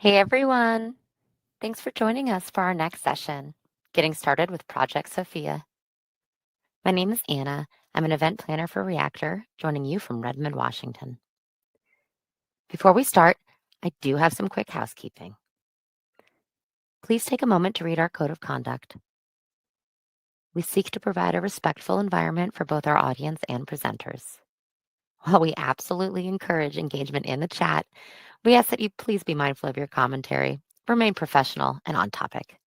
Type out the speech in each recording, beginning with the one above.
Hey everyone! Thanks for joining us for our next session, Getting Started with Project Sophia. My name is Anna. I'm an event planner for Reactor, joining you from Redmond, Washington. Before we start, I do have some quick housekeeping. Please take a moment to read our code of conduct. We seek to provide a respectful environment for both our audience and presenters. While we absolutely encourage engagement in the chat, we ask that you please be mindful of your commentary, remain professional and on topic.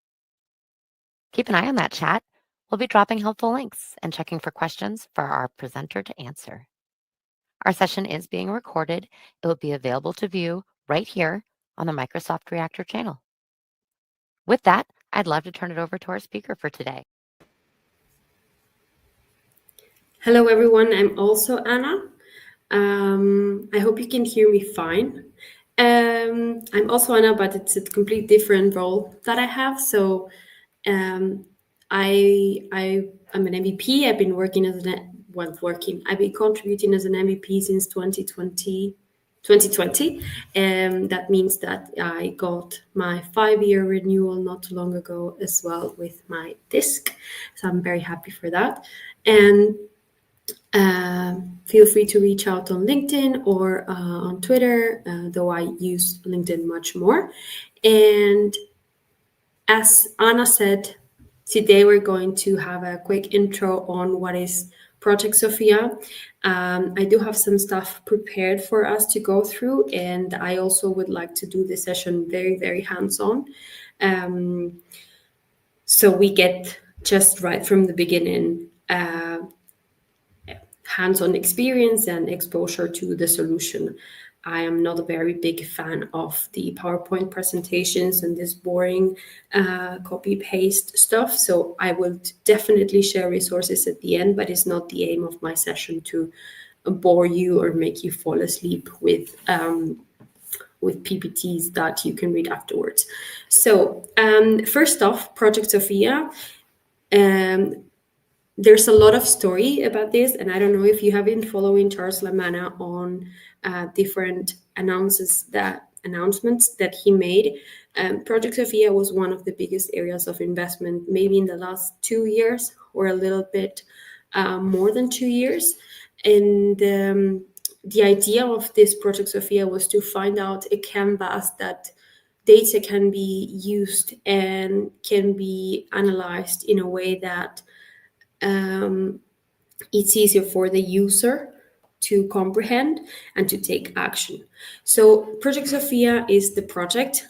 Keep an eye on that chat. We'll be dropping helpful links and checking for questions for our presenter to answer. Our session is being recorded. It will be available to view right here on the Microsoft Reactor channel. With that, I'd love to turn it over to our speaker for today. Hello, everyone. I'm also Anna. I hope you can hear me fine. I'm also Anna, but it's a complete different role that I have. So I'm an MVP. I've been working as I've been contributing as an MVP since 2020. That means that I got my 5-year renewal not too long ago as well with my disc. So I'm very happy for that. And feel free to reach out on LinkedIn or on Twitter, though I use LinkedIn much more. And as Anna said, today we're going to have a quick intro on what is Project Sophia. I do have some stuff prepared for us to go through, and I also would like to do this session very, very hands-on. So we get just right from the beginning hands-on experience and exposure to the solution. I am not a very big fan of the PowerPoint presentations and this boring copy-paste stuff. So I will definitely share resources at the end, but it's not the aim of my session to bore you or make you fall asleep with PPTs that you can read afterwards. So first off, Project Sophia. There's a lot of story about this, and I don't know if you have been following Charles Lamanna on different announcements that he made. Project Sophia was one of the biggest areas of investment, maybe in the last 2 years or a little bit more than 2 years. And the idea of this Project Sophia was to find out a canvas that data can be used and can be analyzed in a way that it's easier for the user to comprehend and to take action. So Project Sophia is the project.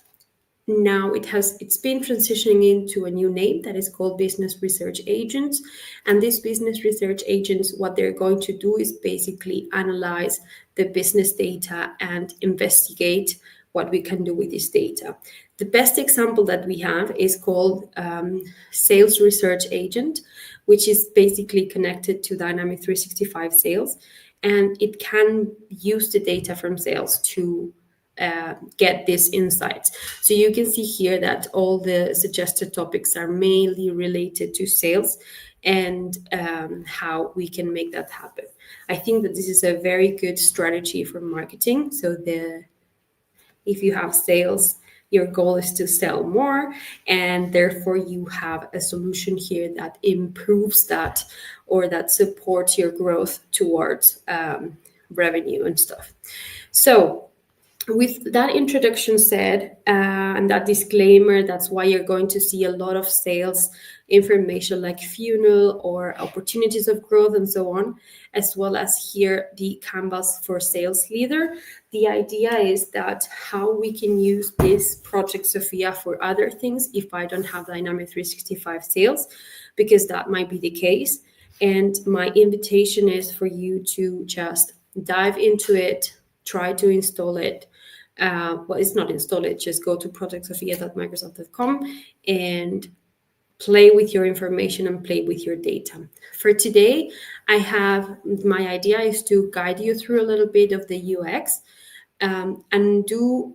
Now it's been transitioning into a new name that is called Business Research Agents. And these Business Research Agents, what they're going to do is basically analyze the business data and investigate what we can do with this data. The best example that we have is called Sales Research Agent, which is basically connected to Dynamics 365 Sales. And it can use the data from sales to get these insights. So you can see here that all the suggested topics are mainly related to sales and how we can make that happen. I think that this is a very good strategy for marketing. So if you have sales, your goal is to sell more, and therefore you have a solution here that improves that or that supports your growth towards revenue and stuff. So with that introduction said, and that disclaimer, that's why you're going to see a lot of sales information like funnel or opportunities of growth and so on, as well as here the canvas for sales leader. The idea is that how we can use this Project Sophia for other things if I don't have Dynamics 365 sales, because that might be the case. And my invitation is for you to just dive into it, try to install it. It's not install it, just go to projectsophia.microsoft.com and play with your information and play with your data. For today, my idea is to guide you through a little bit of the UX and do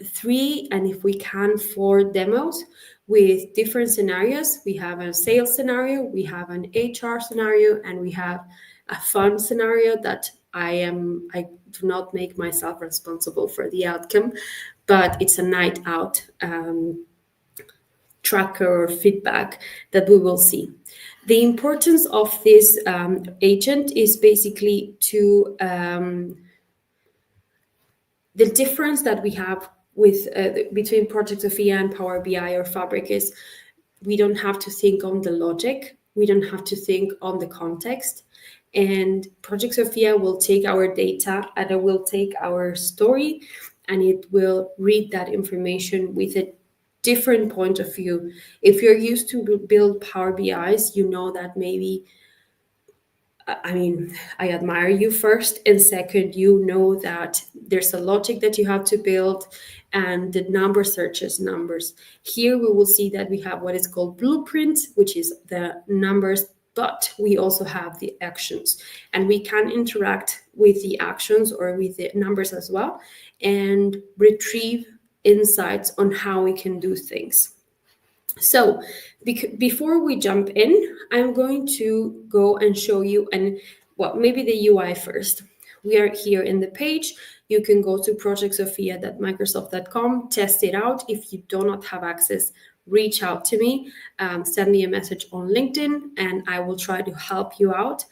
3, and if we can, 4 demos with different scenarios. We have a sales scenario, we have an HR scenario, and we have a fun scenario that I do not make myself responsible for the outcome, but it's a night out tracker or feedback that we will see. The importance of this agent is basically to the difference that we have with between Project Sophia and Power BI or Fabric is we don't have to think on the logic, we don't have to think on the context. And Project Sophia will take our data and it will take our story and it will read that information with a different point of view. If you're used to build Power BIs, you know that maybe, I mean, I admire you first, and second, you know that there's a logic that you have to build, and the numbers are just numbers. Here we will see that we have what is called blueprints, which is the numbers, but we also have the actions, and we can interact with the actions or with the numbers as well, and retrieve insights on how we can do things. So before we jump in, I'm going to go and show you, maybe the UI first. We are here in the page. You can go to projectsophia.microsoft.com, test it out. If you do not have access, reach out to me, send me a message on LinkedIn, and I will try to help you out.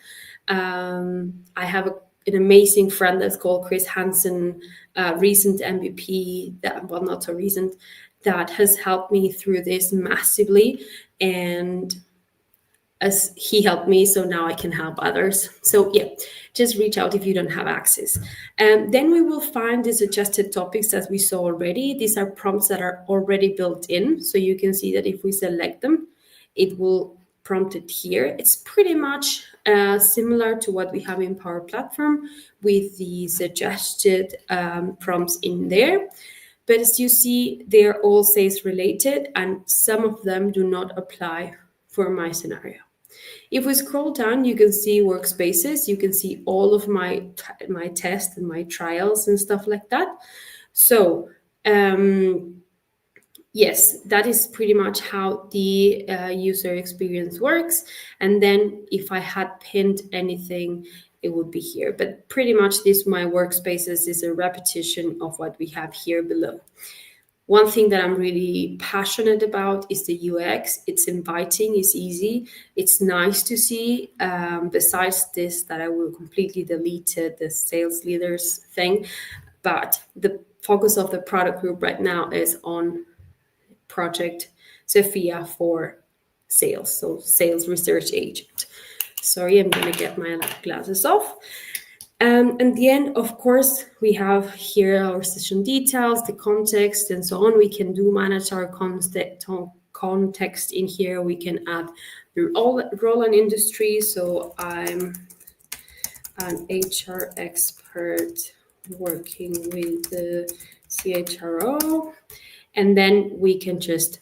I have an amazing friend that's called Chris Hansen, recent MVP, not so recent, that has helped me through this massively, and as he helped me, so now I can help others. So yeah, just reach out if you don't have access. And then we will find these adjusted topics that we saw already. These are prompts that are already built in, so you can see that if we select them, it will prompt it here. It's pretty much similar to what we have in Power Platform with the suggested prompts in there. But as you see, they're all sales related, and some of them do not apply for my scenario. If we scroll down, you can see workspaces. You can see all of my tests and my trials and stuff like that. So yes, that is pretty much how the user experience works. And then if I had pinned anything, it would be here. But pretty much this, my workspaces, is a repetition of what we have here below. One thing that I'm really passionate about is the UX. It's inviting, it's easy, it's nice to see. Besides this, that I will completely delete the sales leaders thing. But the focus of the product group right now is on Project Sophia for sales, so sales research agent. Sorry, I'm going to get my glasses off. And the end, of course, we have here our session details, the context, and so on. We can manage our context in here. We can add the role and industry. So I'm an HR expert working with the CHRO. And then we can just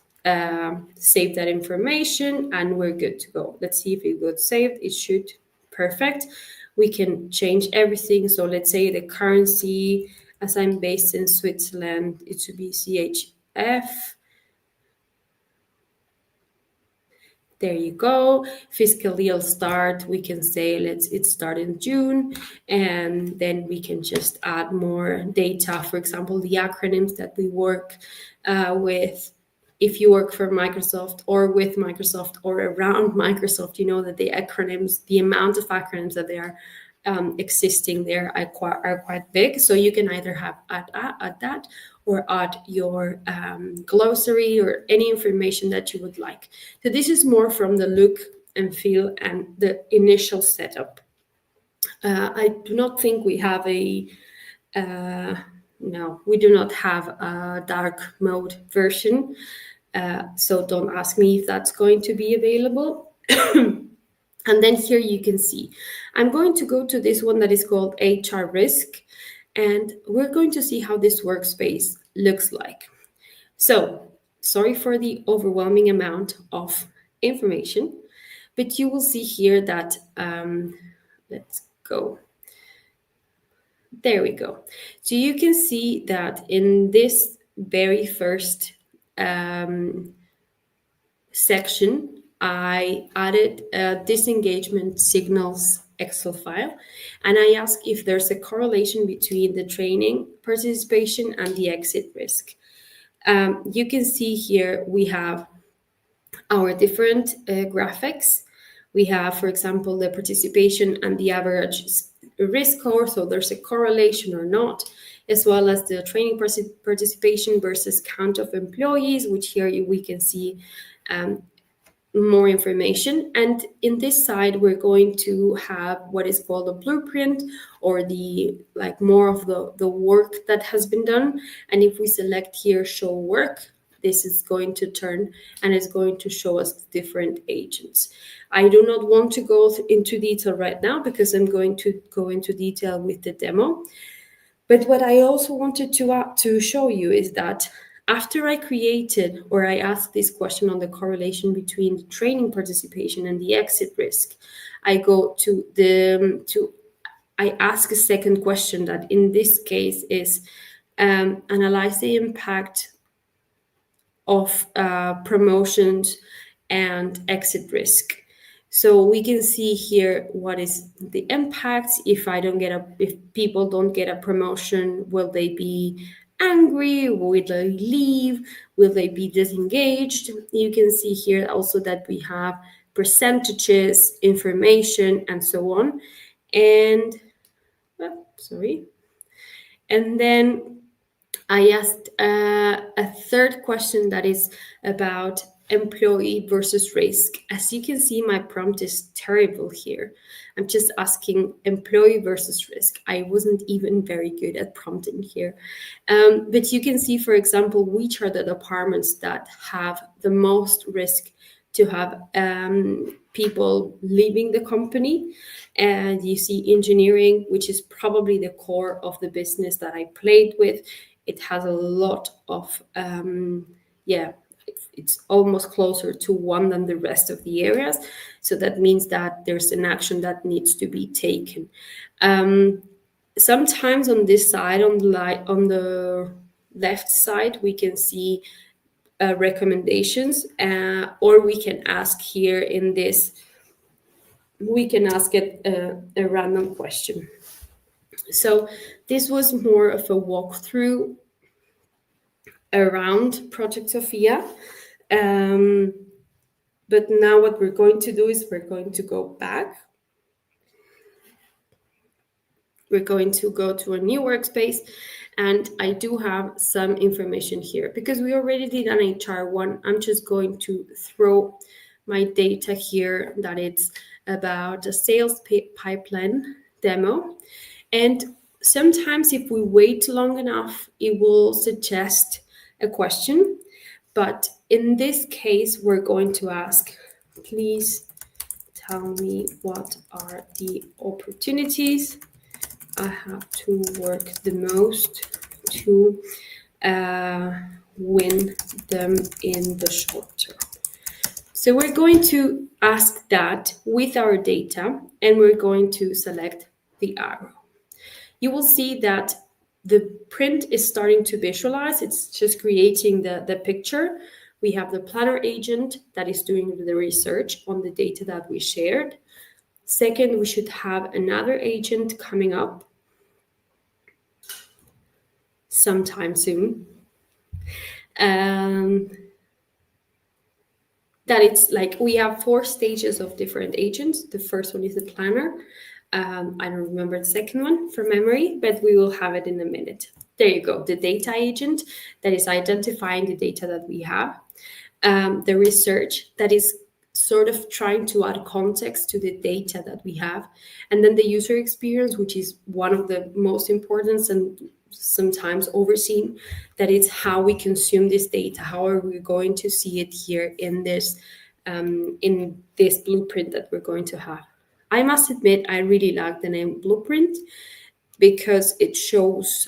save that information and we're good to go. Let's see if it got saved. It should. Perfect. We can change everything. So let's say the currency, as I'm based in Switzerland, it should be CHF. There you go. Fiscal year start, we can say it start in June, and then we can just add more data. For example, the acronyms that we work with. If you work for Microsoft or with Microsoft or around Microsoft, you know that the acronyms, the amount of acronyms that they are existing there are quite big. So you can either have add that or add your glossary or any information that you would like. So this is more from the look and feel and the initial setup. I do not think we have no, we do not have a dark mode version. So don't ask me if that's going to be available. And then here you can see, I'm going to go to this one that is called HR Risk, and we're going to see how this workspace looks like. So sorry for the overwhelming amount of information, but you will see here that, let's go. There we go. So you can see that in this very first section, I added disengagement signals Excel file, and I ask if there's a correlation between the training participation and the exit risk. You can see here we have our different graphics. We have, for example, the participation and the average risk score, so there's a correlation or not, as well as the training participation versus count of employees, which here we can see more information. And in this side, we're going to have what is called a blueprint, or the more of the work that has been done. And if we select here show work, this is going to turn and it's going to show us the different agents. I do not want to go into detail right now because I'm going to go into detail with the demo. But what I also wanted to show you is that after I created, or I asked this question on the correlation between the training participation and the exit risk, I ask a second question that in this case is analyze the impact of promotions and exit risk. So we can see here what is the impact. If people don't get a promotion, will they be angry? Will they leave? Will they be disengaged? You can see here also that we have percentages, information, and so on. And and then I asked a third question that is about employee versus risk. As you can see, my prompt is terrible here. I'm just asking employee versus risk. I wasn't even very good at prompting here. But you can see, for example, which are the departments that have the most risk to have people leaving the company. And you see engineering, which is probably the core of the business that I played with. It has a lot of, it's almost closer to one than the rest of the areas. So that means that there's an action that needs to be taken. Sometimes on this side, on the left side, we can see recommendations, or we can ask here in this, we can ask it a random question. So this was more of a walkthrough around Project Sophia. But now what we're going to do is we're going to go back. We're going to go to a new workspace, and I do have some information here because we already did an HR one. I'm just going to throw my data here that it's about a sales pipeline demo. And sometimes if we wait long enough, it will suggest a question. But in this case, we're going to ask, please tell me what are the opportunities I have to work the most to win them in the short term. So we're going to ask that with our data, and we're going to select the arrow. You will see that the print is starting to visualize. It's just creating the picture. We have the planner agent that is doing the research on the data that we shared. Second, we should have another agent coming up sometime soon. That it's like we have 4 stages of different agents. The first one is the planner. I don't remember the second one from memory, but we will have it in a minute. There you go, the data agent that is identifying the data that we have. The research that is sort of trying to add context to the data that we have. And then the user experience, which is one of the most important and sometimes overseen, that it's how we consume this data. How are we going to see it here in this blueprint that we're going to have? I must admit, I really like the name blueprint because it shows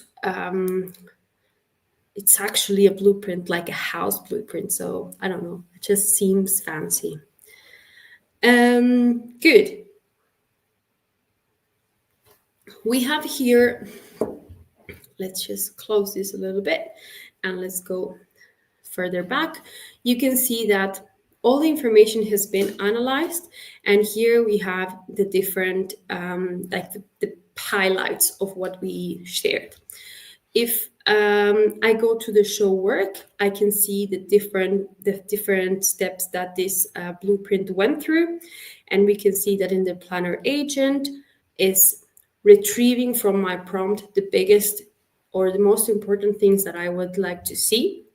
it's actually a blueprint, like a house blueprint. So I don't know, it just seems fancy. Good. We have here, let's just close this a little bit and let's go further back. You can see that all the information has been analyzed, and here we have the different like the highlights of what we shared. If I go to the show work, I can see the different steps that this blueprint went through, and we can see that in the planner agent is retrieving from my prompt the biggest or the most important things that I would like to see.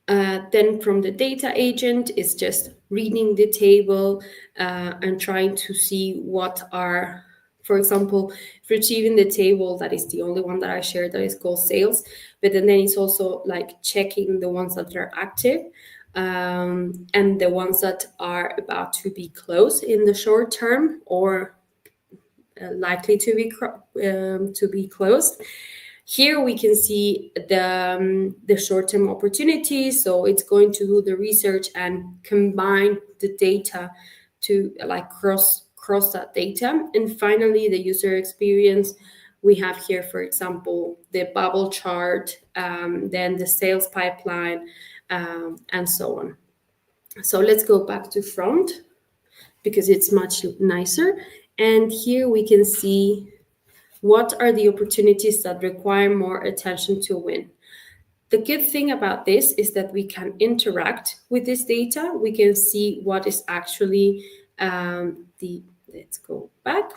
Then from the data agent is just reading the table and trying to see what are, for example, retrieving the table, that is the only one that I shared that is called sales, but then it's also like checking the ones that are active and the ones that are about to be closed in the short term or likely to be closed. Here we can see the short-term opportunities. So it's going to do the research and combine the data to like cross that data. And finally, the user experience. We have here, for example, the bubble chart, then the sales pipeline, and so on. So let's go back to front because it's much nicer. And here we can see what are the opportunities that require more attention to win. The good thing about this is that we can interact with this data. We can see what is actually let's go back.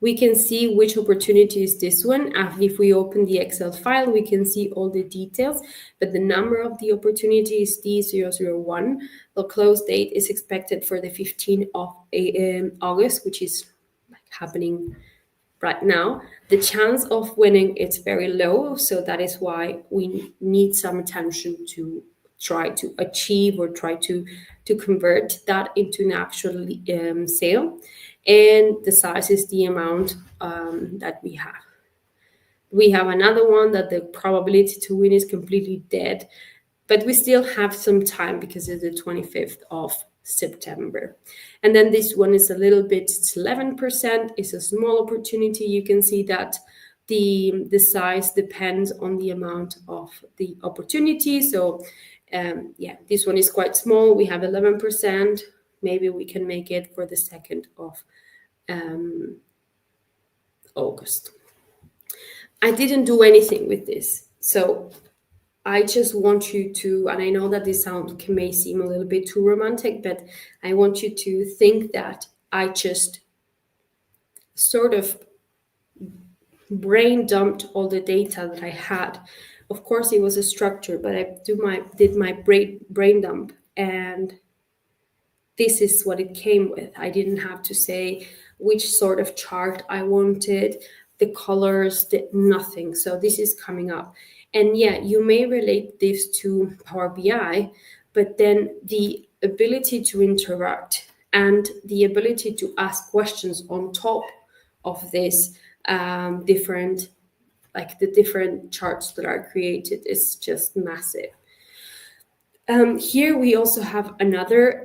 We can see which opportunity is this one. If we open the Excel file, we can see all the details, but the number of the opportunity is D001. The close date is expected for the 15th of August, which is happening right now. The chance of winning is very low, so that is why we need some attention to try to achieve or try to convert that into an actual sale. And the size is the amount that we have. We have another one that the probability to win is completely dead, but we still have some time because it's the 25th of September. And then this one is a little bit, it's 11%, it's a small opportunity. You can see that the size depends on the amount of the opportunity. So yeah, this one is quite small. We have 11%. Maybe we can make it for the 2nd of August. I didn't do anything with this. So I just want you to, and I know that this may seem a little bit too romantic, but I want you to think that I just sort of brain dumped all the data that I had. Of course, it was a structure, but I did my brain dump, and this is what it came with. I didn't have to say which sort of chart I wanted, the colors, nothing. So this is coming up. And yeah, you may relate this to Power BI, but then the ability to interact and the ability to ask questions on top of this different charts that are created is just massive. Here we also have another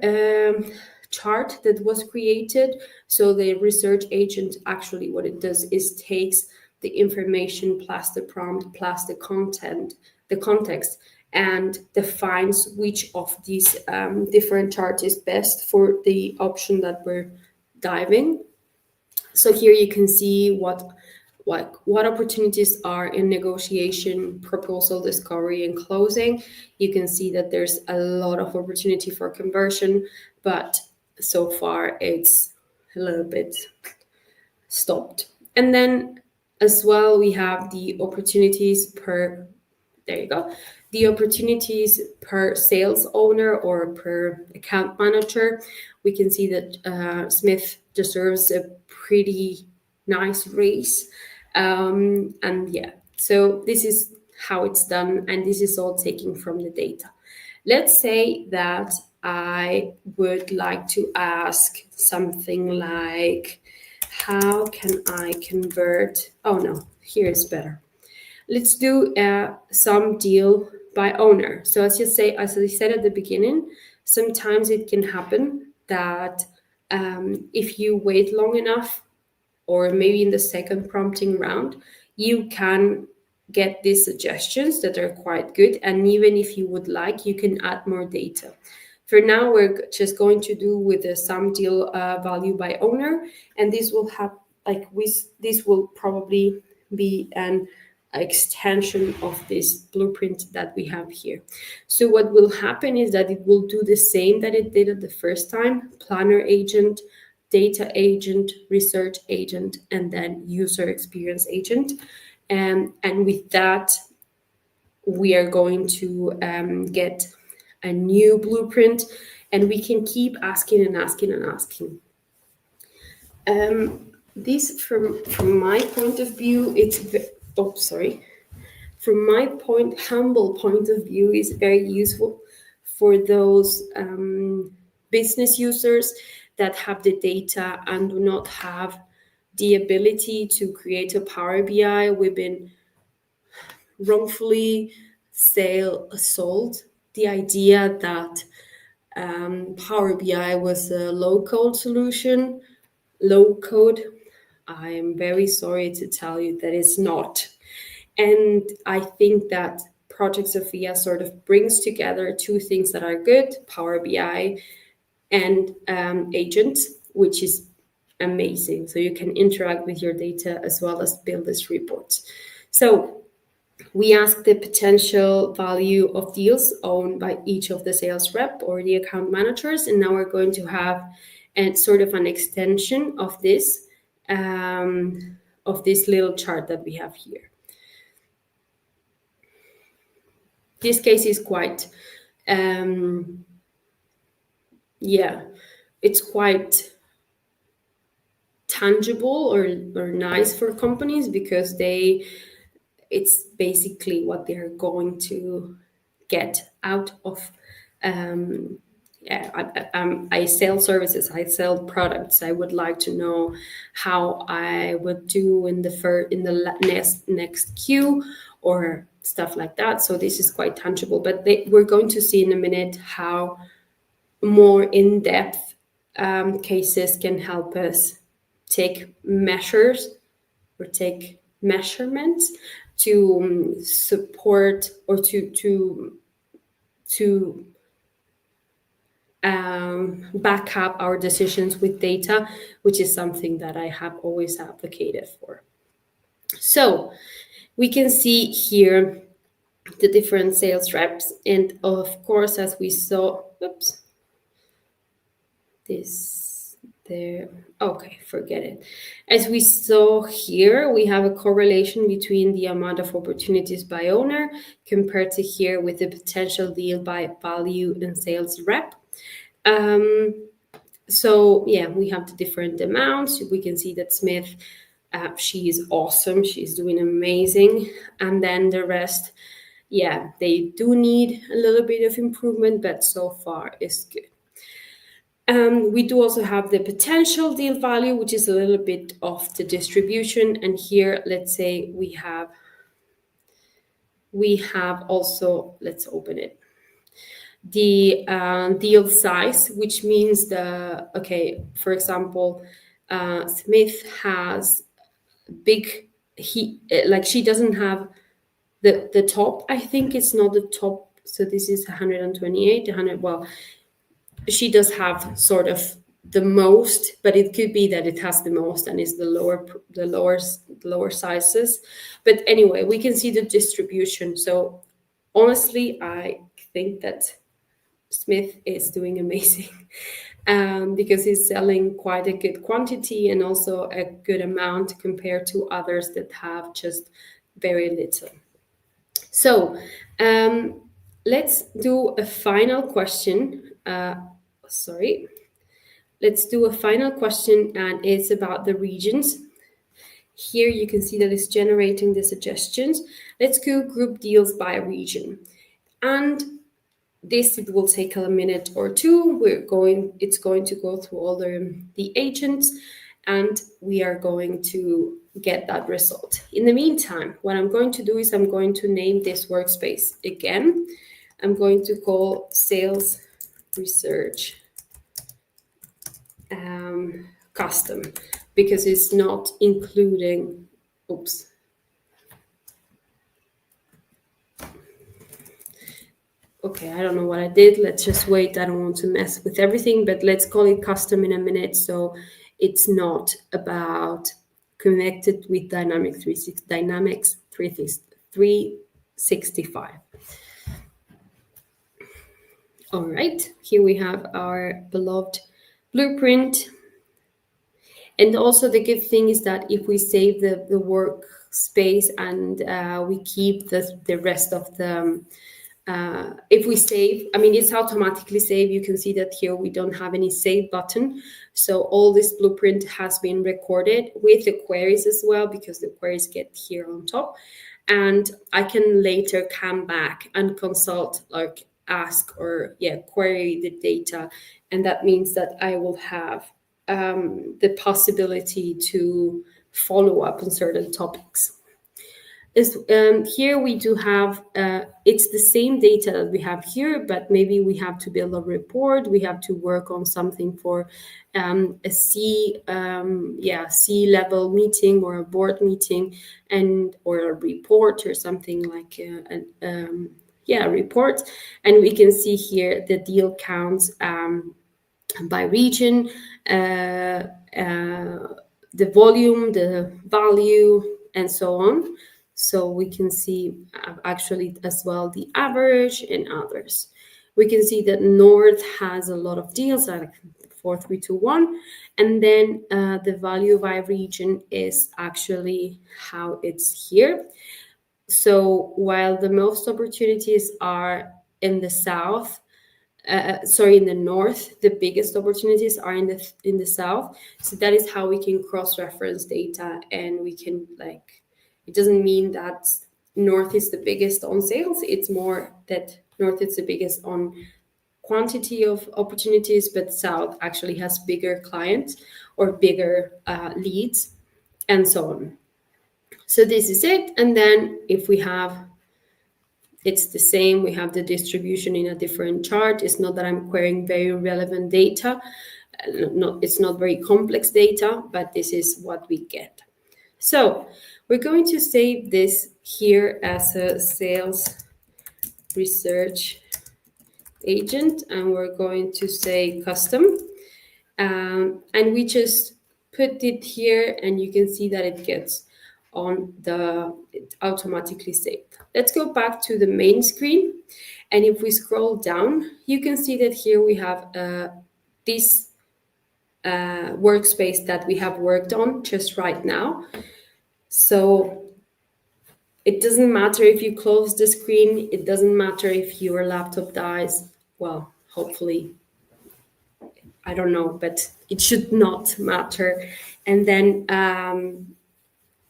chart that was created. So the research agent actually what it does is takes the information plus the prompt plus the context, and defines which of these different charts is best for the option that we're diving. So here you can see what opportunities are in negotiation, proposal, discovery, and closing. You can see that there's a lot of opportunity for conversion, but so far it's a little bit stopped. And then as well, we have the opportunities per, there you go, the opportunities per sales owner or per account manager. We can see that Smith deserves a pretty nice raise. And yeah, so this is how it's done, and this is all taken from the data. Let's say that I would like to ask something like, how can I convert? Oh no, here is better. Let's do some deal by owner. So as I said at the beginning, sometimes it can happen that if you wait long enough, or maybe in the second prompting round, you can get these suggestions that are quite good. And even if you would like, you can add more data. For now, we're just going to do with the sum deal value by owner, and this will have this will probably be an extension of this blueprint that we have here. So what will happen is that it will do the same that it did at the first time: planner agent, data agent, research agent, and then user experience agent. And with that, we are going to get a new blueprint, and we can keep asking and asking and asking. This, from my point of view, from my humble point of view, is very useful for those business users that have the data and do not have the ability to create a Power BI. We've been wrongfully sold the idea that Power BI was a low-code solution. Low-code, I'm very sorry to tell you that it's not. And I think that Project Sophia sort of brings together two things that are good: Power BI and agents, which is amazing. So you can interact with your data as well as build these reports. So we ask the potential value of deals owned by each of the sales rep or the account managers, and now we're going to have sort of an extension of this little chart that we have here. This case is quite, it's quite tangible or nice for companies, because it's basically what they're going to get out of. I sell services, I sell products. I would like to know how I would do in the next queue or stuff like that. So this is quite tangible, but we're going to see in a minute how more in-depth cases can help us take measures or take measurements to support or to back up our decisions with data, which is something that I have always advocated for. So we can see here the different sales reps, and of course, as we saw, okay, forget it. As we saw here, we have a correlation between the amount of opportunities by owner compared to here with the potential deal by value and sales rep. So yeah, we have the different amounts. We can see that Smith, she is awesome. She's doing amazing. And then the rest, yeah, they do need a little bit of improvement, but so far it's good. We do also have the potential deal value, which is a little bit of the distribution. And here, let's say we have also, let's open it, the deal size, which means for example, Smith has she doesn't have the top. I think it's not the top. So this is 128, 100. Well, she does have sort of the most, but it could be that it has the most and is the lower sizes. But anyway, we can see the distribution. So honestly, I think that Smith is doing amazing because he's selling quite a good quantity and also a good amount compared to others that have just very little. So let's do a final question. Let's do a final question, and it's about the regions. Here you can see that it's generating the suggestions. Let's go group deals by region. And this, it will take a minute or two. It's going to go through all the agents, and we are going to get that result. In the meantime, what I'm going to do is I'm going to name this workspace again. I'm going to call Sales Research Custom, because it's not including, okay, I don't know what I did. Let's just wait. I don't want to mess with everything, but let's call it custom in a minute. So it's not about connected with Dynamics 365. All right, here we have our beloved blueprint. And also the good thing is that if we save the workspace and we keep the rest of the if we save, I mean, it's automatically saved. You can see that here we don't have any save button. So all this blueprint has been recorded with the queries as well, because the queries get here on top. And I can later come back and consult, like ask or query the data. And that means that I will have the possibility to follow up on certain topics. Here we do have, it's the same data that we have here, but maybe we have to build a report. We have to work on something for a C-level meeting or a board meeting, or a report or something like a report. And we can see here the deal counts by region, the volume, the value, and so on. So we can see actually as well the average and others. We can see that North has a lot of deals, like 4321, and then the value by region is actually how it's here. So while the most opportunities are in the south, in the north, the biggest opportunities are in the south. So that is how we can cross-reference data, and we can, like, it doesn't mean that north is the biggest on sales. It's more that north is the biggest on quantity of opportunities, but south actually has bigger clients or bigger leads, and so on. So this is it. And then if we have, it's the same. We have the distribution in a different chart. It's not that I'm querying very relevant data. It's not very complex data, but this is what we get. So we're going to save this here as a sales research agent, and we're going to say custom. And we just put it here, and you can see that it gets it automatically saved. Let's go back to the main screen. And if we scroll down, you can see that here we have this workspace that we have worked on just right now. So it doesn't matter if you close the screen. It doesn't matter if your laptop dies. Well, hopefully, I don't know, but it should not matter. And then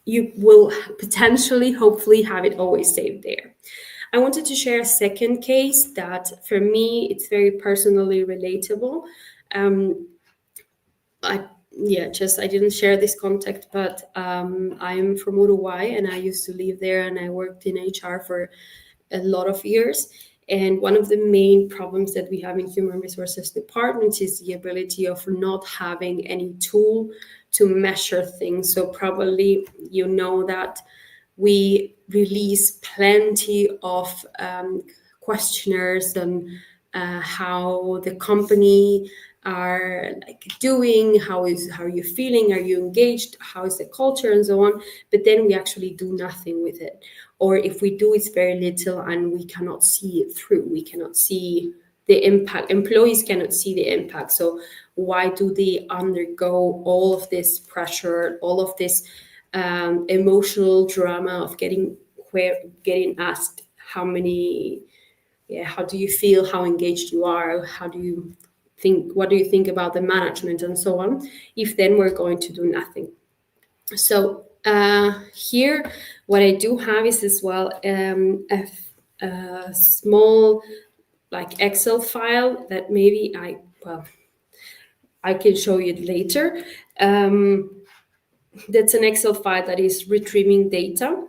you will potentially, hopefully, have it always saved there. I wanted to share a second case that for me, it's very personally relatable. I didn't share this contact, but I'm from Uruguay, and I used to live there, and I worked in HR for a lot of years. And one of the main problems that we have in human resources departments is the ability of not having any tool to measure things. So probably you know that we release plenty of questionnaires on how the company are like doing, how are you feeling, are you engaged, how is the culture, and so on. But then we actually do nothing with it, or if we do, it's very little, and we cannot see it through. We cannot see the impact. Employees cannot see the impact. So why do they undergo all of this pressure, all of this emotional drama of getting asked how do you feel, how engaged you are, how do you think, what do you think about the management, and so on, if then we're going to do nothing. So here what I do have is as well a small like Excel file that maybe I can show you later. That's an Excel file that is retrieving data,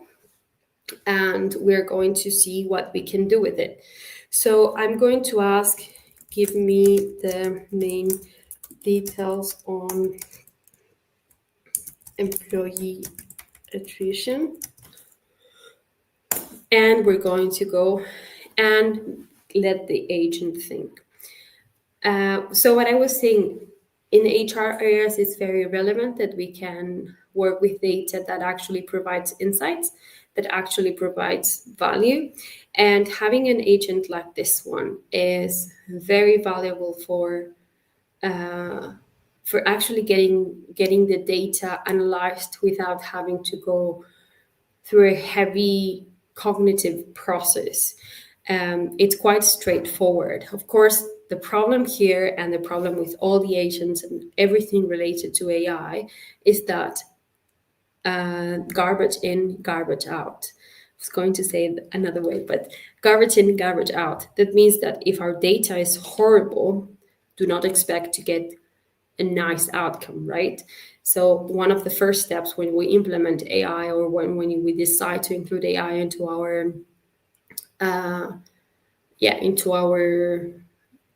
and we're going to see what we can do with it. So I'm going to ask, give me the main details on employee attrition. And we're going to go, and let the agent think. So what I was saying, in HR areas, it's very relevant that we can work with data that actually provides insights, that actually provides value. And having an agent like this one is very valuable for actually getting the data analyzed without having to go through a heavy cognitive process. It's quite straightforward. Of course, the problem here and the problem with all the agents and everything related to AI is that garbage in, garbage out. I was going to say it another way, but garbage in, garbage out. That means that if our data is horrible, do not expect to get a nice outcome, right? So one of the first steps when we implement AI, or when we decide to include AI into our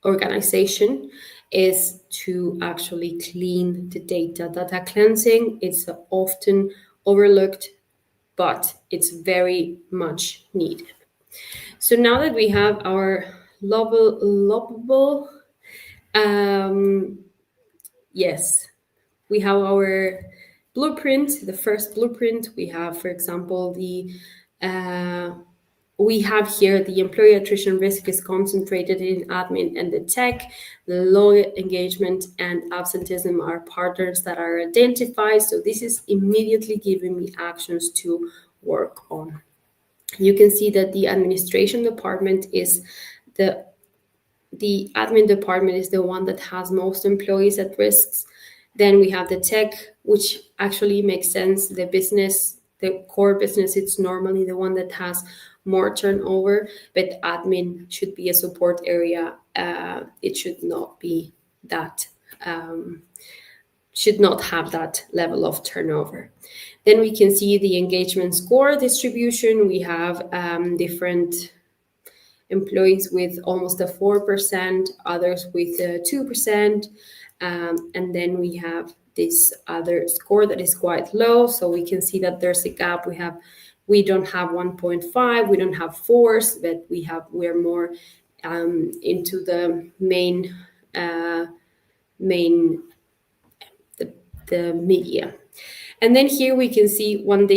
organization, is to actually clean the data. Data cleansing is often overlooked, but it's very much needed. So now that we have our lovable, yes, we have our blueprint, the first blueprint. We have, for example, we have here the employee attrition risk is concentrated in admin and the tech. The low engagement and absenteeism are patterns that are identified. So this is immediately giving me actions to work on. You can see that the administration department is the admin department is the one that has most employees at risks. Then we have the tech, which actually makes sense. The core business, it's normally the one that has more turnover, but admin should be a support area. It should not be that, should not have that level of turnover. Then we can see the engagement score distribution. We have different employees with almost a 4%, others with 2%. And then we have this other score that is quite low. So we can see that there's a gap. We don't have 1.5, we don't have 4s, but we're more into the main the media. And then here we can see one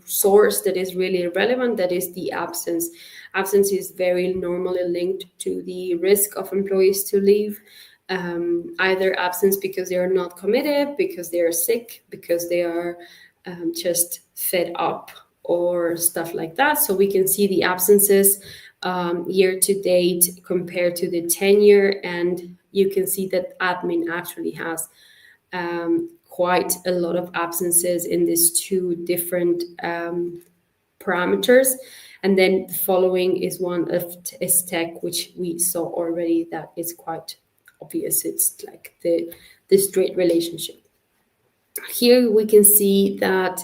source that is really relevant, that is the absence. Absence is very normally linked to the risk of employees to leave. Either absence because they are not committed, because they are sick, because they are just fed up, or stuff like that. So we can see the absences year to date compared to the tenure, and you can see that admin actually has quite a lot of absences in these two different parameters. And then the following is one of tech, which we saw already, that is quite obvious. It's like the straight relationship. Here we can see that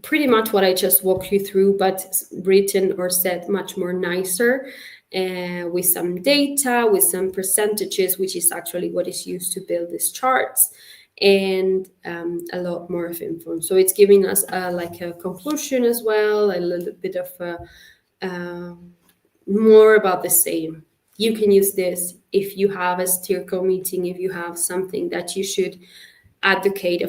pretty much what I just walked you through, but written or said much more nicer, with some data, with some percentages, which is actually what is used to build these charts, and a lot more of info. So it's giving us like a conclusion as well, a little bit of more about the same. You can use this if you have a steerco meeting, if you have something that you should advocate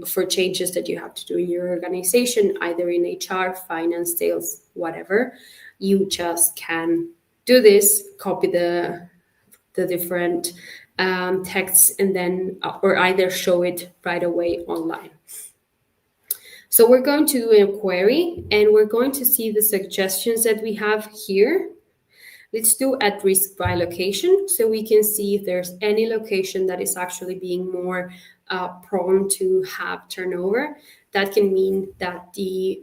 for changes that you have to do in your organization, either in HR, finance, sales, whatever. You just can do this, copy the different texts, and then or either show it right away online. So we're going to do a query, and we're going to see the suggestions that we have here. Let's do at risk by location, so we can see if there's any location that is actually being more prone to have turnover. That can mean that the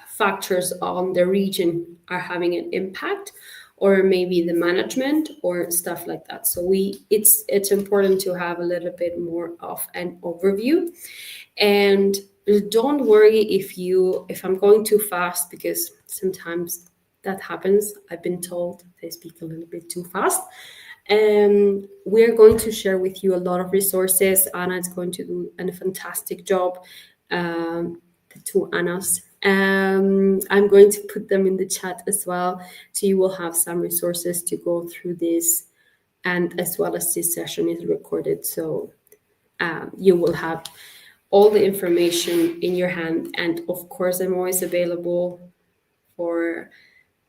factors on the region are having an impact, or maybe the management or stuff like that. So it's important to have a little bit more of an overview. And don't worry if I'm going too fast, because sometimes that happens. I've been told I speak a little bit too fast. We're going to share with you a lot of resources. Anna is going to do a fantastic job. The two Annas I'm going to put them in the chat as well, so you will have some resources to go through this, and as well as this session is recorded, so you will have all the information in your hand. And of course, I'm always available for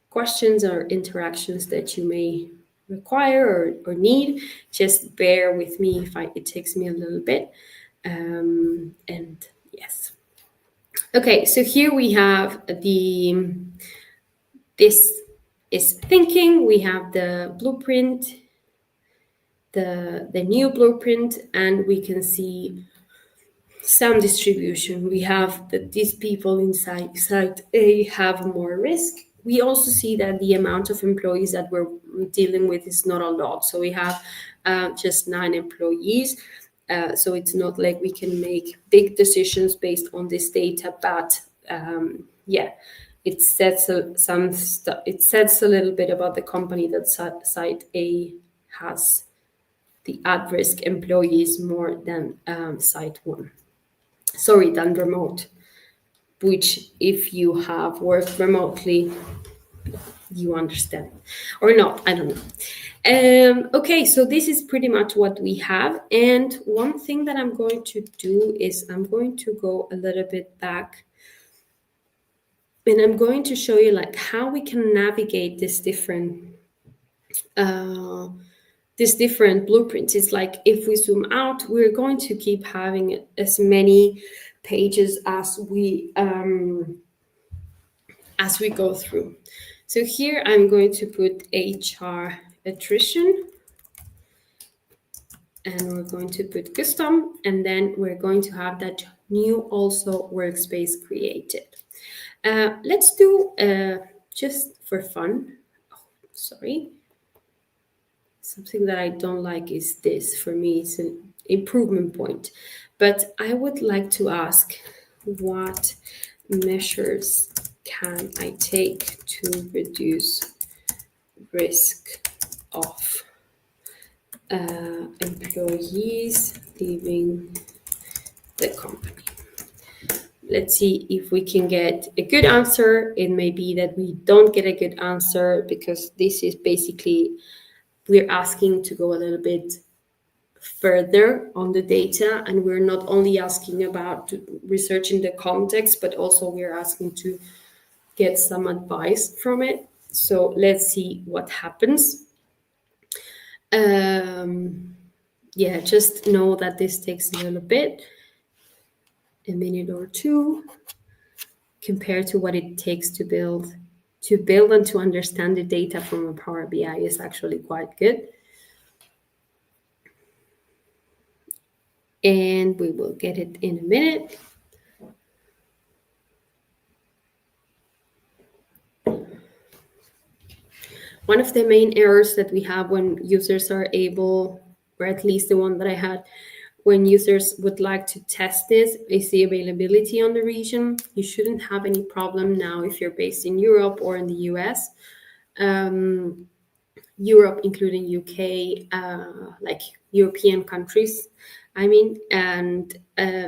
questions or interactions that you may require or need. Just bear with me if it takes me a little bit. And yes. Okay, so here we have this is thinking. We have the blueprint, the new blueprint, and we can see some distribution. We have that these people inside site A have more risk. We also see that the amount of employees that we're dealing with is not a lot. So we have just 9 employees. So it's not like we can make big decisions based on this data, but yeah, it says it says a little bit about the company that site A has the at-risk employees more than site 1. Sorry, than remote, which if you have worked remotely, you understand, or not, I don't know. Okay, so this is pretty much what we have. And one thing that I'm going to do is I'm going to go a little bit back, and I'm going to show you like how we can navigate this different blueprints. It's like if we zoom out, we're going to keep having as many pages as we go through. So here I'm going to put HR attrition, and we're going to put custom, and then we're going to have that new also workspace created. Let's do just for fun. Oh, sorry. Something that I don't like is this. For me, it's an improvement point. But I would like to ask, what measures can I take to reduce risk of employees leaving the company? Let's see if we can get a good answer. It may be that we don't get a good answer, because this is basically, we're asking to go a little bit further on the data, and we're not only asking about researching the context, but also we're asking to get some advice from it. So let's see what happens. Yeah, just know that this takes a little bit, a minute or two, compared to what it takes to build and to understand the data from a Power BI is actually quite good. And we will get it in a minute. One of the main errors that we have when users are able, or at least the one that I had, when users would like to test this, is the availability on the region. You shouldn't have any problem now if you're based in Europe or in the US. Europe, including UK, like European countries, I mean, and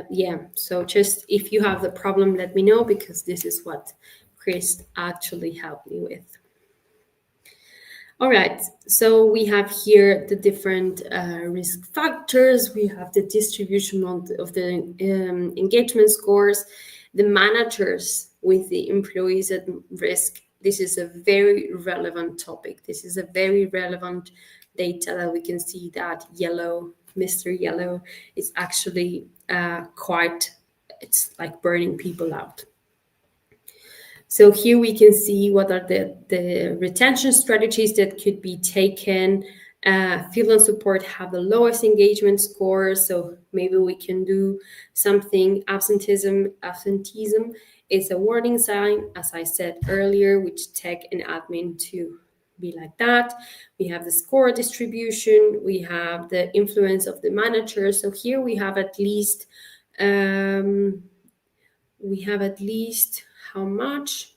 yeah, so just if you have the problem, let me know, because this is what Chris actually helped me with. All right, so we have here the different risk factors. We have the distribution of the engagement scores, the managers with the employees at risk. This is a very relevant topic. This is a very relevant data that we can see that yellow, Mr. Yellow, is actually it's like burning people out. So here we can see what are the retention strategies that could be taken. Field and support have the lowest engagement score, so maybe we can do something. Absenteeism is a warning sign, as I said earlier, which tech and admin to be like that. We have the score distribution, we have the influence of the manager. So here we have at least how much?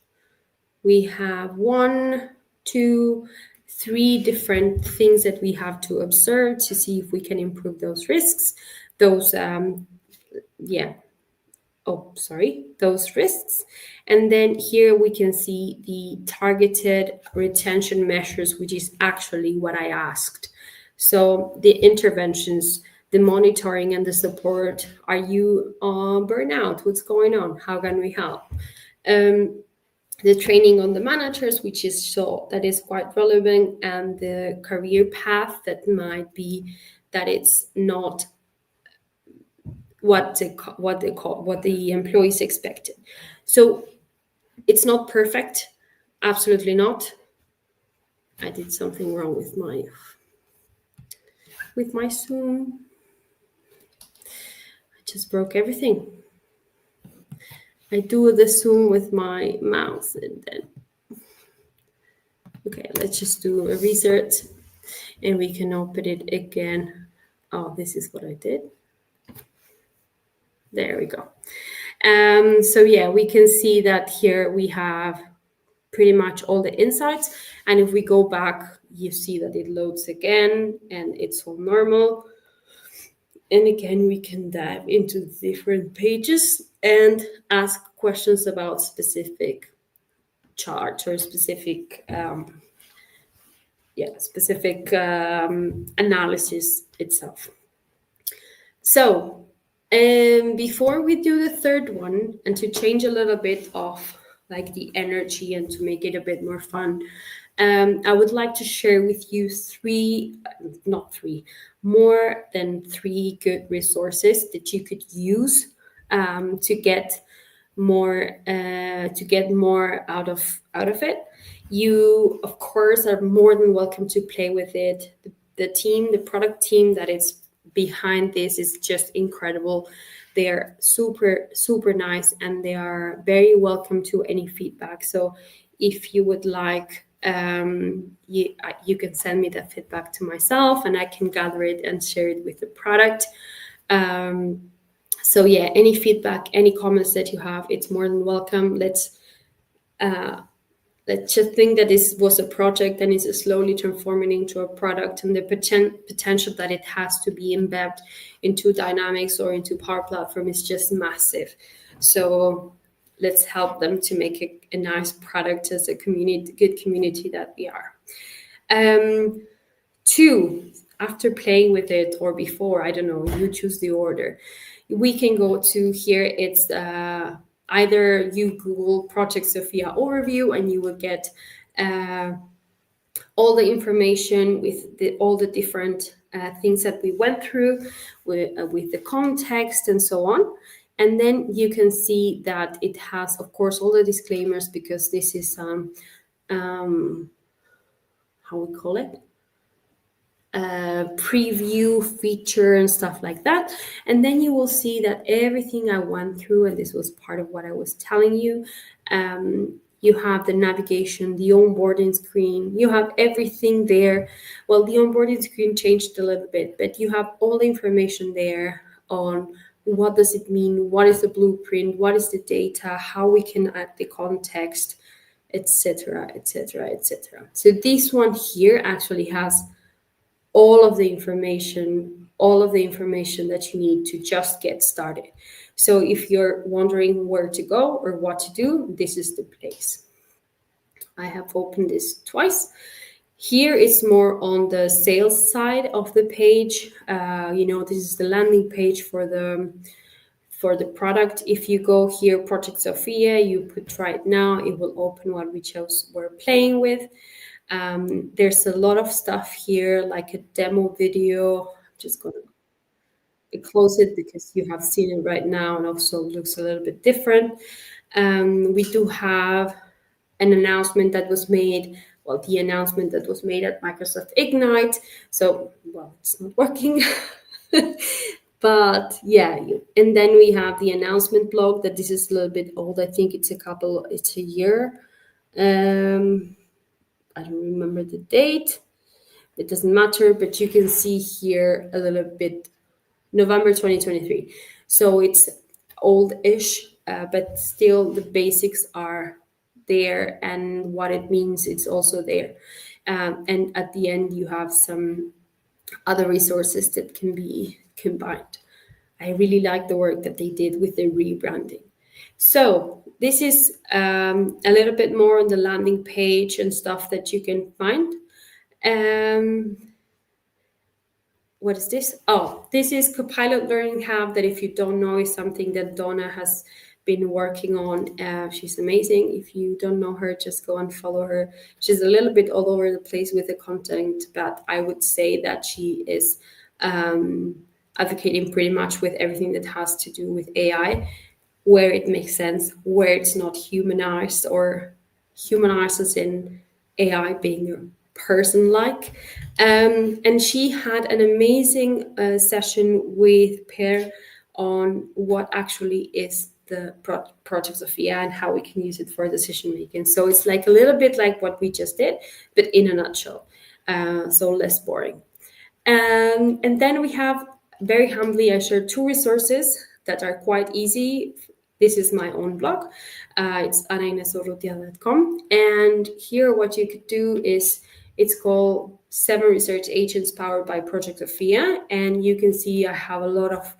We have 1, 2, 3 different things that we have to observe to see if we can improve those risks. Those, yeah, those risks. And then here we can see the targeted retention measures, which is actually what I asked. So the interventions, the monitoring and the support. Are you on burnout? What's going on? How can we help? The training on the managers, which is that is quite relevant, and the career path that might be that it's not what the employees expected. So it's not perfect, absolutely not. I did something wrong with my Zoom. I just broke everything. I do the Zoom with my mouse and then. Okay, let's just do a reset and we can open it again. Oh, this is what I did. There we go. So yeah, we can see that here we have pretty much all the insights. And if we go back, you see that it loads again and it's all normal. And again, we can dive into different pages and ask questions about specific charts or specific analysis itself. So before we do the third one, and to change a little bit of like the energy and to make it a bit more fun, I would like to share with you more than three good resources that you could use to get more out of it. You, of course, are more than welcome to play with it. The product team that is behind this is just incredible. They are super, super nice, and they are very welcome to any feedback. So if you would like, you can send me that feedback to myself, and I can gather it and share it with the product. So yeah, any feedback, any comments that you have, it's more than welcome. Let's just think that this was a project and is slowly transforming into a product, and the potential that it has to be embedded into Dynamics or into Power Platform is just massive. So let's help them to make a nice product as a good community that we are. Two, after playing with it or before, I don't know, you choose the order. We can go to here. It's either you Google Project Sophia overview and you will get all the information with all the different things that we went through with the context and so on. And then you can see that it has, of course, all the disclaimers, because this is how we call it, preview feature and stuff like that. And then you will see that everything I went through, and this was part of what I was telling you, you have the navigation, the onboarding screen, you have everything there. Well, the onboarding screen changed a little bit, but you have all the information there on what does it mean, what is the blueprint, what is the data, how we can add the context, etc., etc., etc. So this one here actually has all of the information that you need to just get started. So if you're wondering where to go or what to do, this is the place. I have opened this twice. Here it's more on the sales side of the page. This is the landing page for the product. If you go here, Project Sophia, you put try it now, it will open what we're playing with. There's a lot of stuff here, like a demo video. I'm just going to close it because you have seen it right now, and also looks a little bit different. We do have an announcement that was made. Well, the announcement that was made at Microsoft Ignite. So, it's not working. But yeah, and then we have the announcement blog that this is a little bit old. I think it's a year. I don't remember the date. It doesn't matter, but you can see here a little bit, November 2023. So it's old-ish, but still the basics are there, and what it means, it's also there. And at the end, you have some other resources that can be combined. I really like the work that they did with the rebranding. So this is a little bit more on the landing page and stuff that you can find. What is this? Oh, this is Copilot Learning Hub, that if you don't know is something that Donna has been working on. She's amazing. If you don't know her, just go and follow her. She's a little bit all over the place with the content, but I would say that she is advocating pretty much with everything that has to do with AI, where it makes sense, where it's not humanized, or humanized as in AI being person-like. And she had an amazing session with Per on what actually is the Project Sophia and how we can use it for decision making. So it's like a little bit like what we just did, but in a nutshell. So less boring. And then we have, very humbly, I share 2 resources that are quite easy. This is my own blog. It's anainesorrutia.com. And here what you could do is, it's called 7 Research Agents Powered by Project Sophia. And you can see I have a lot of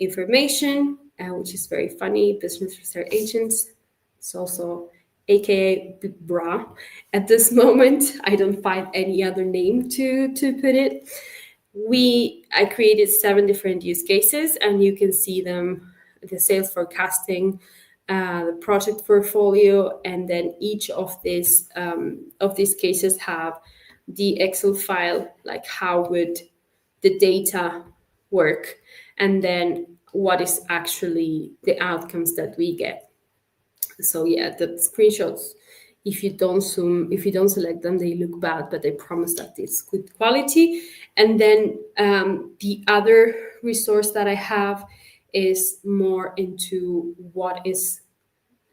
information, which is very funny. Business research agents. It's also AKA bra. At this moment, I don't find any other name to put it. I created 7 different use cases, and you can see them: the sales forecasting, the project portfolio, and then each of these cases have the Excel file, like how would the data work, and then what is actually the outcomes that we get. So yeah, the screenshots, if you don't select them, they look bad, but I promise that it's good quality. And then the other resource that I have is more into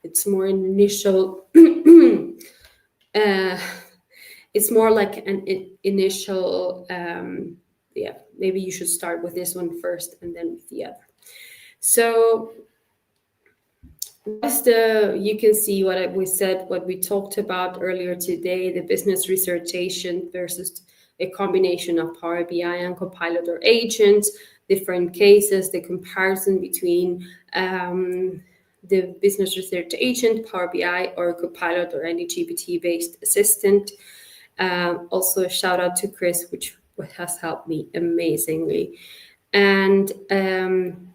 it's more an initial, it's more like an initial, maybe you should start with this one first and then with the other. So you can see what we talked about earlier today, the business research agent versus a combination of Power BI and Copilot or agents, different cases, the comparison between the business research agent, Power BI, or Copilot, or any GPT-based assistant. Also a shout out to Chris, which has helped me amazingly. And then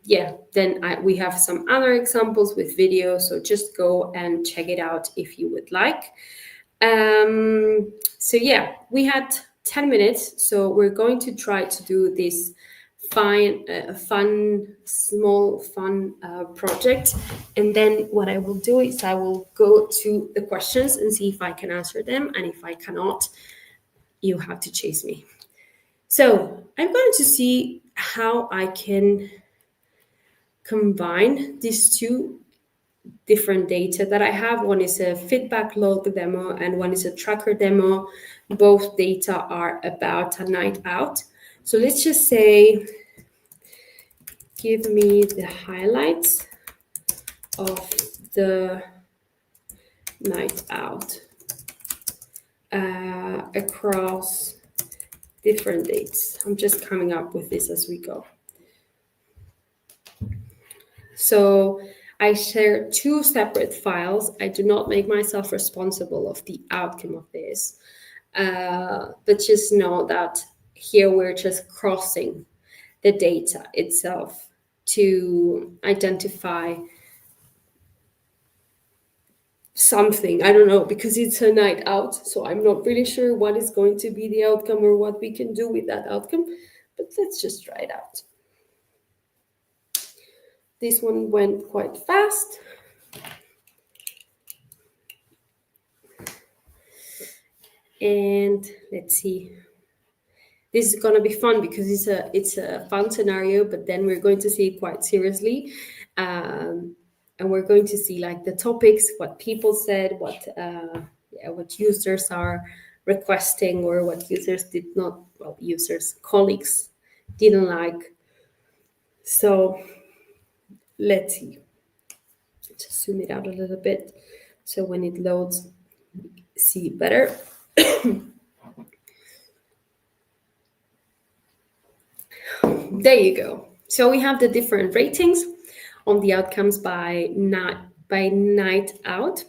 we have some other examples with videos, so just go and check it out if you would like. So yeah, we had 10 minutes, so we're going to try to do this small project. And then what I will do is I will go to the questions and see if I can answer them, and if I cannot, you have to chase me. So I'm going to see how I can combine these 2 different data that I have. One is a feedback log demo and one is a tracker demo. Both data are about a night out. So let's just say, give me the highlights of the night out across different dates. I'm just coming up with this as we go. So I share 2 separate files. I do not make myself responsible of the outcome of this, but just know that here we're just crossing the data itself to identify something. I don't know, because it's a night out, so I'm not really sure what is going to be the outcome or what we can do with that outcome, but let's just try it out. This one went quite fast. And let's see. This is gonna be fun because it's a fun scenario, but then we're going to see it quite seriously. And we're going to see like the topics, what people said, what users are requesting, or what users did not, colleagues didn't like. So let's see. Just zoom it out a little bit so when it loads, see better. There you go. So we have the different ratings on the outcomes by night out.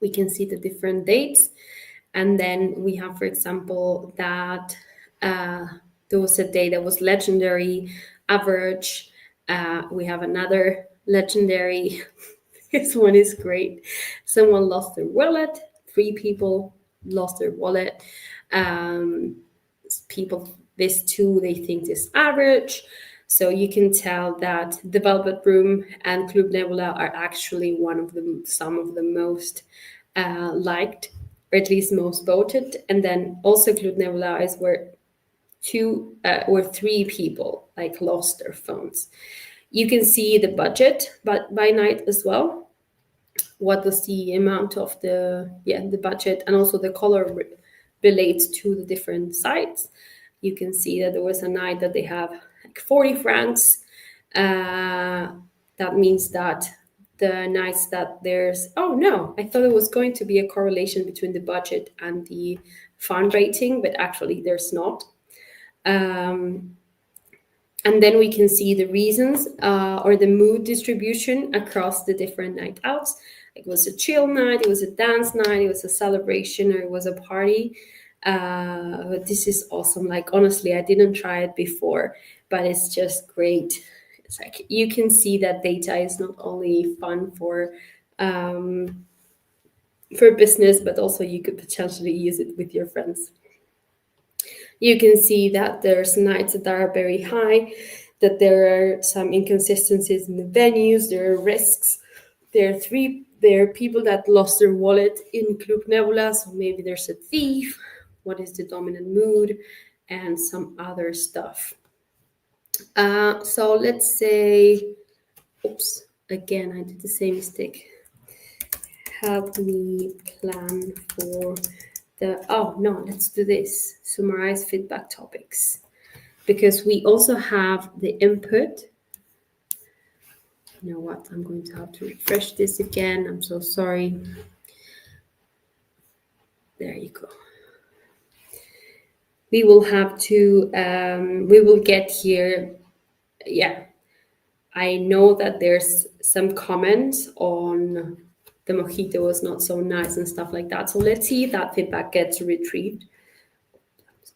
We can see the different dates. And then we have, for example, that there was a day that was legendary, average. We have another legendary. This one is great. Someone lost their wallet. 3 people lost their wallet. People, this 2, they think is average. So you can tell that the Velvet Room and Club Nebula are actually some of the most liked, or at least most voted. And then also Club Nebula is where 3 people like lost their phones. You can see the budget, but by night as well. What was the amount of the budget, and also the color relates to the different sites. You can see that there was a night that they have like 40 francs. That means that the nights that there's, oh no, I thought it was going to be a correlation between the budget and the fund rating, but actually there's not. And then we can see the reasons or the mood distribution across the different night outs. It was a chill night, it was a dance night, it was a celebration, or it was a party. But this is awesome. Like, honestly, I didn't try it before, but it's just great. It's like you can see that data is not only fun for business, but also you could potentially use it with your friends. You can see that there's nights that are very high, that there are some inconsistencies in the venues, there are risks. There are people that lost their wallet in Club Nebula, so maybe there's a thief. What is the dominant mood? And some other stuff. So let's say, oops, again, I did the same mistake. Help me plan for let's do this. Summarize feedback topics. Because we also have the input. You know what? I'm going to have to refresh this again. I'm so sorry. There you go. We will have to, we will get here. Yeah. I know that there's some comments on the mojito was not so nice and stuff like that. So let's see if that feedback gets retrieved.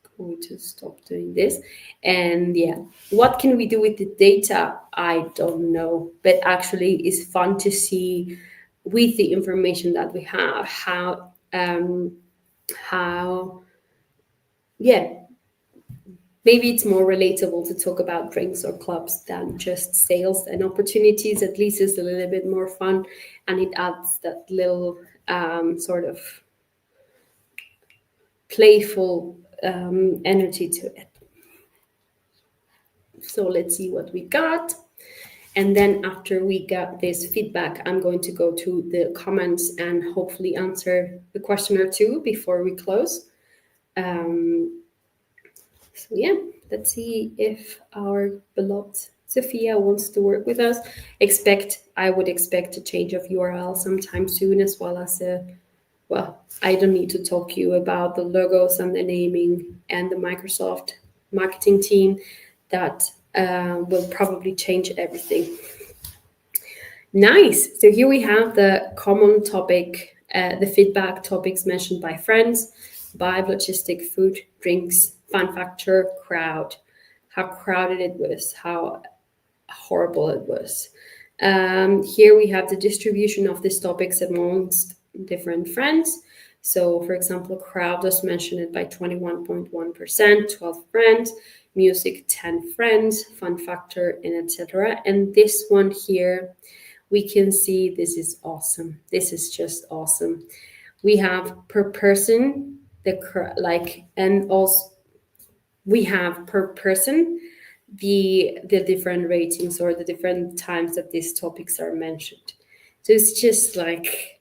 I'm going to stop doing this. And yeah, what can we do with the data? I don't know, but actually it's fun to see with the information that we have, how maybe it's more relatable to talk about drinks or clubs than just sales and opportunities. At least it's a little bit more fun, and it adds that little sort of playful energy to it. So let's see what we got. And then after we got this feedback, I'm going to go to the comments and hopefully answer the question or two before we close. So yeah, let's see if our beloved Sophia wants to work with us. I would expect a change of URL sometime soon, as well as I don't need to talk to you about the logos and the naming and the Microsoft marketing team that will probably change everything. Nice. So here we have the common topic, the feedback topics mentioned by friends: vibe, logistic, food, drinks, fun factor, crowd, how crowded it was, how horrible it was. Here we have the distribution of these topics amongst different friends. So, for example, crowd was mentioned by 21.1%, 12 friends, music 10 friends, fun factor, and etc. And this one here, we can see this is awesome. This is just awesome. We have per person and also we have per person the different ratings or the different times that these topics are mentioned. So it's just like,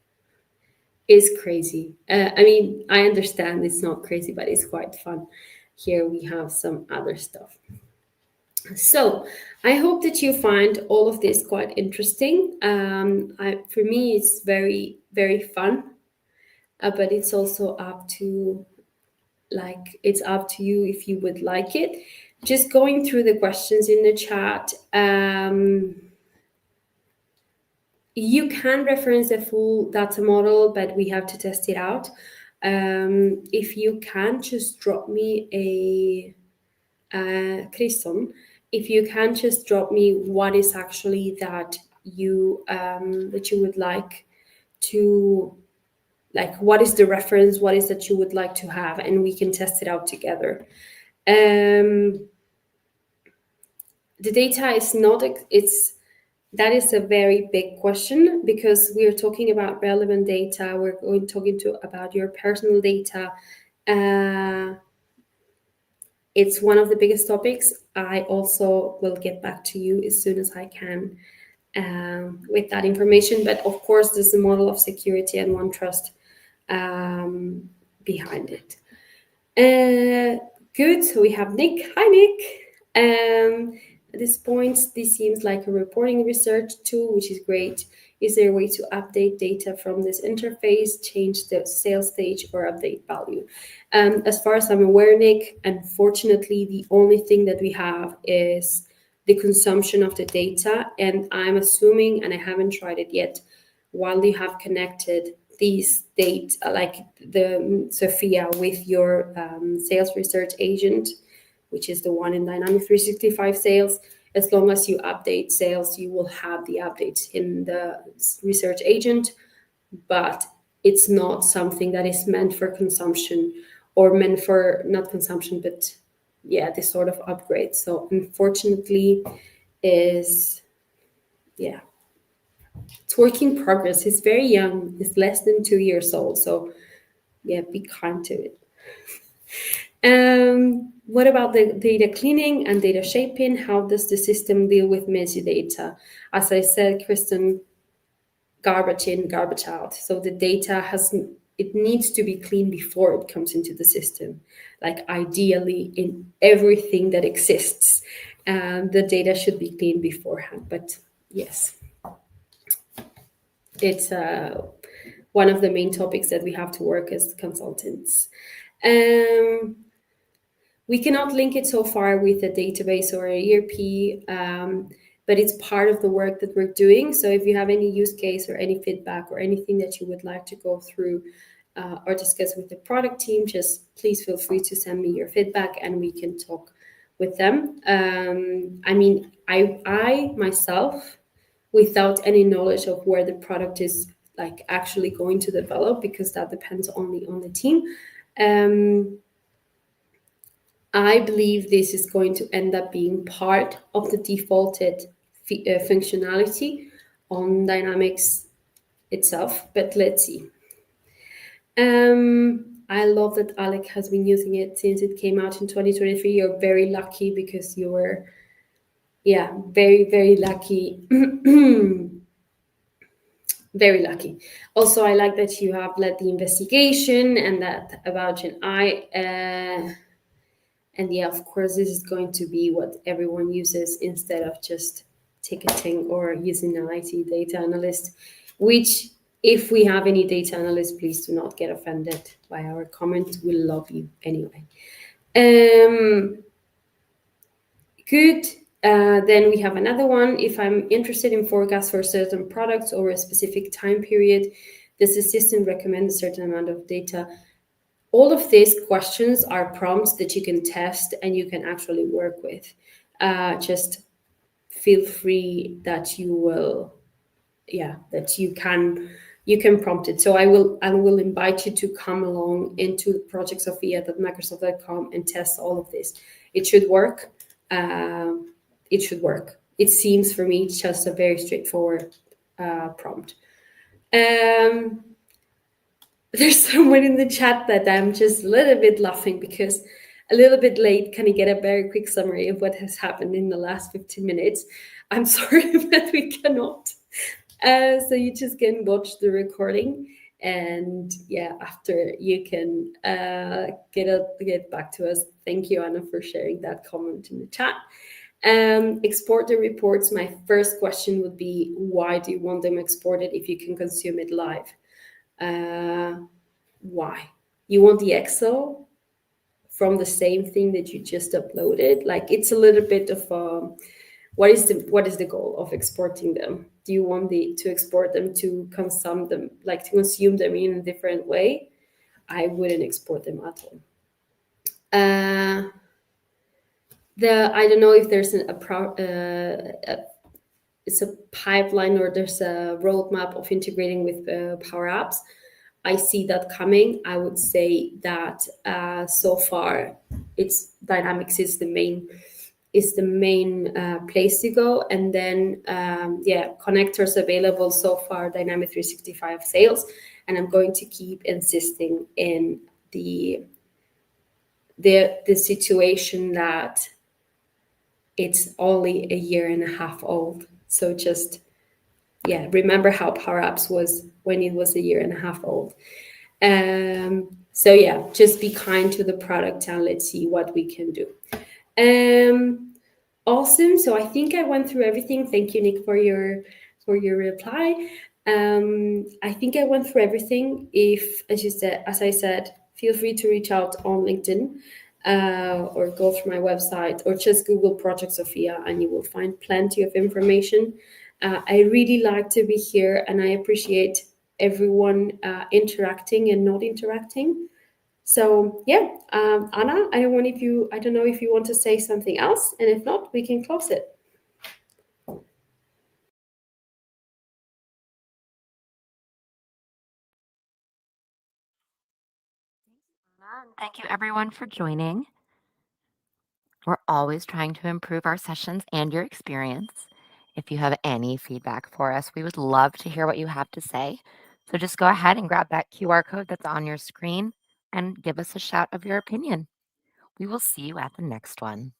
it's crazy. I mean, I understand it's not crazy, but it's quite fun. Here we have some other stuff. So I hope that you find all of this quite interesting. For me, it's very, very fun, but it's also up to you if you would like it. Just going through the questions in the chat. You can reference the full data model, but we have to test it out. If you can, just drop me a Kriston, if you can just drop me what is actually that you would like to, like, what is the reference, what is that you would like to have, and we can test it out together. The data is not, that is a very big question, because we are talking about relevant data. We're going talking about your personal data. It's one of the biggest topics. I also will get back to you as soon as I can with that information. But of course, there's a model of security and OneTrust behind it. Good. So we have Nick. Hi, Nick. At this point, this seems like a reporting research tool, which is great. Is there a way to update data from this interface, change the sales stage, or update value? As far as I'm aware, Nick, unfortunately, the only thing that we have is the consumption of the data. And I'm assuming, and I haven't tried it yet, while you have connected these data, like the Sophia, with your sales research agent, which is the one in Dynamics 365 Sales, as long as you update sales, you will have the updates in the research agent, but it's not something that is meant for consumption, or meant for, not consumption, but yeah, this sort of upgrade. So unfortunately, it's work in progress. It's very young. It's less than 2 years old. So yeah, be kind to it. What about the data cleaning and data shaping? How does the system deal with messy data? As I said, Kristen, garbage in, garbage out. So the data it needs to be cleaned before it comes into the system. Like ideally in everything that exists, the data should be cleaned beforehand. But yes, it's one of the main topics that we have to work as consultants. We cannot link it so far with a database or a ERP, but it's part of the work that we're doing. So if you have any use case or any feedback or anything that you would like to go through or discuss with the product team, just please feel free to send me your feedback and we can talk with them. I mean, I myself, without any knowledge of where the product is like actually going to develop, because that depends only on the team, I believe this is going to end up being part of the defaulted functionality on Dynamics itself, but let's see. I love that Alec has been using it since it came out in 2023. You're very lucky, because you were, very, very lucky. Very lucky. Also, I like that you have led the investigation and that about Gen I. And yeah, of course, this is going to be what everyone uses instead of just ticketing or using an IT data analyst, which, if we have any data analysts, please do not get offended by our comment. We love you anyway. Good. Then we have another one. If I'm interested in forecasts for certain products over a specific time period, does the system recommend a certain amount of data? All of these questions are prompts that you can test and you can actually work with. Just feel free that you will, that you can prompt it. So I will invite you to come along into Project Sophia at Microsoft.com and test all of this. It should work. It should work. It seems for me just a very straightforward prompt. There's someone in the chat that I'm just a little bit laughing, because a little bit late. Can you get a very quick summary of what has happened in the last 15 minutes? I'm sorry, but we cannot. So you just can watch the recording, and after you can get back to us. Thank you, Anna, for sharing that comment in the chat. Export the reports. My first question would be, why do you want them exported if you can consume it live? Why? You want the Excel from the same thing that you just uploaded. Like it's a little bit of what is the goal of exporting them? Do you want to export them to consume them, like to consume them in a different way? I wouldn't export them at all. I don't know if there's it's a pipeline or there's a roadmap of integrating with Power Apps. I see that coming. I would say that so far, it's Dynamics is the main place to go, and then connectors available so far. Dynamics 365 Sales, and I'm going to keep insisting in the situation that it's only a year and a half old. So just remember how Power Apps was when it was a year and a half old. Just be kind to the product and let's see what we can do. Awesome. So I think I went through everything. Thank you, Nick, for your reply. I think I went through everything. If, as I said, feel free to reach out on LinkedIn or go through my website or just Google Project Sophia and you will find plenty of information. I really like to be here and I appreciate everyone interacting and not interacting. So Anna, I don't know if you want to say something else, and if not, we can close it. Thank you everyone for joining. We're always trying to improve our sessions and your experience. If you have any feedback for us, we would love to hear what you have to say. So just go ahead and grab that QR code that's on your screen and give us a shout of your opinion. We will see you at the next one.